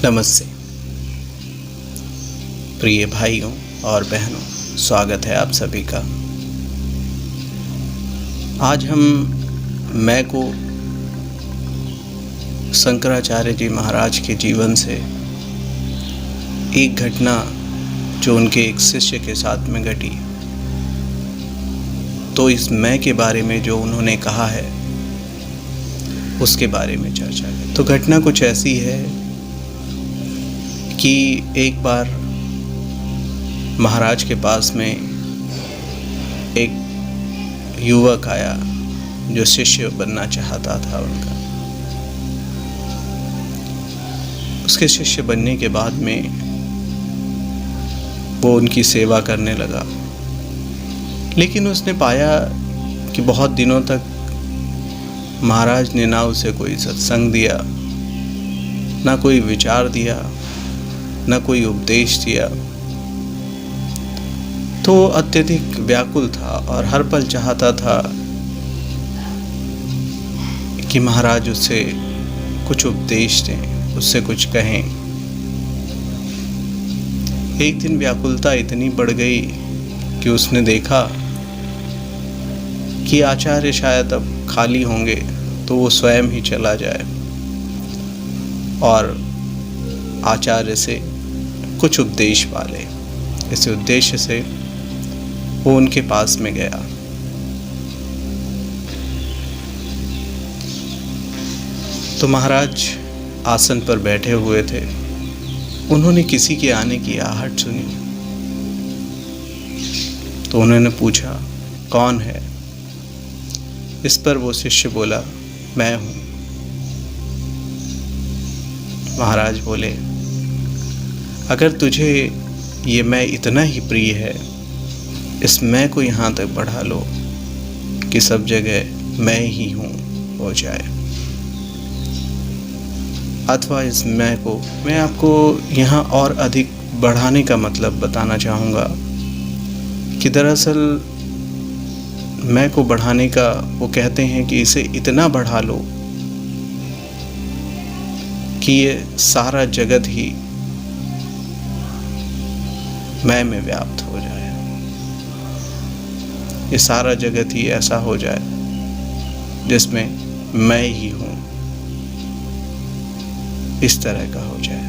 नमस्ते प्रिय भाइयों और बहनों, स्वागत है आप सभी का। आज हम मैं को शंकराचार्य जी महाराज के जीवन से एक घटना जो उनके एक शिष्य के साथ में घटी, तो इस मैं के बारे में जो उन्होंने कहा है उसके बारे में चर्चा करें। तो घटना कुछ ऐसी है कि एक बार महाराज के पास में एक युवक आया जो शिष्य बनना चाहता था उनका। उसके शिष्य बनने के बाद में वो उनकी सेवा करने लगा, लेकिन उसने पाया कि बहुत दिनों तक महाराज ने ना उसे कोई सत्संग दिया, ना कोई विचार दिया, ना कोई उपदेश दिया। तो अत्यधिक व्याकुल था और हर पल चाहता था कि महाराज उससे कुछ उपदेश दें, उससे कुछ कहें। एक दिन व्याकुलता इतनी बढ़ गई कि उसने देखा कि आचार्य शायद अब खाली होंगे, तो वो स्वयं ही चला जाए और आचार्य से कुछ उपदेश पाले। इस उद्देश्य से वो उनके पास में गया। तो महाराज आसन पर बैठे हुए थे। उन्होंने किसी के आने की आहट सुनी, तो उन्होंने पूछा, कौन है? इस पर वो शिष्य बोला, मैं हूँ। महाराज बोले, अगर तुझे ये मैं इतना ही प्रिय है, इस मैं को यहाँ तक बढ़ा लो कि सब जगह मैं ही हूँ हो जाए। अथवा इस मैं आपको यहाँ और अधिक बढ़ाने का मतलब बताना चाहूँगा कि दरअसल मैं को बढ़ाने का वो कहते हैं कि इसे इतना बढ़ा लो कि ये सारा जगत ही मैं में व्याप्त हो जाए। ये सारा जगत ही ऐसा हो जाए जिसमें मैं ही हूँ, इस तरह का हो जाए।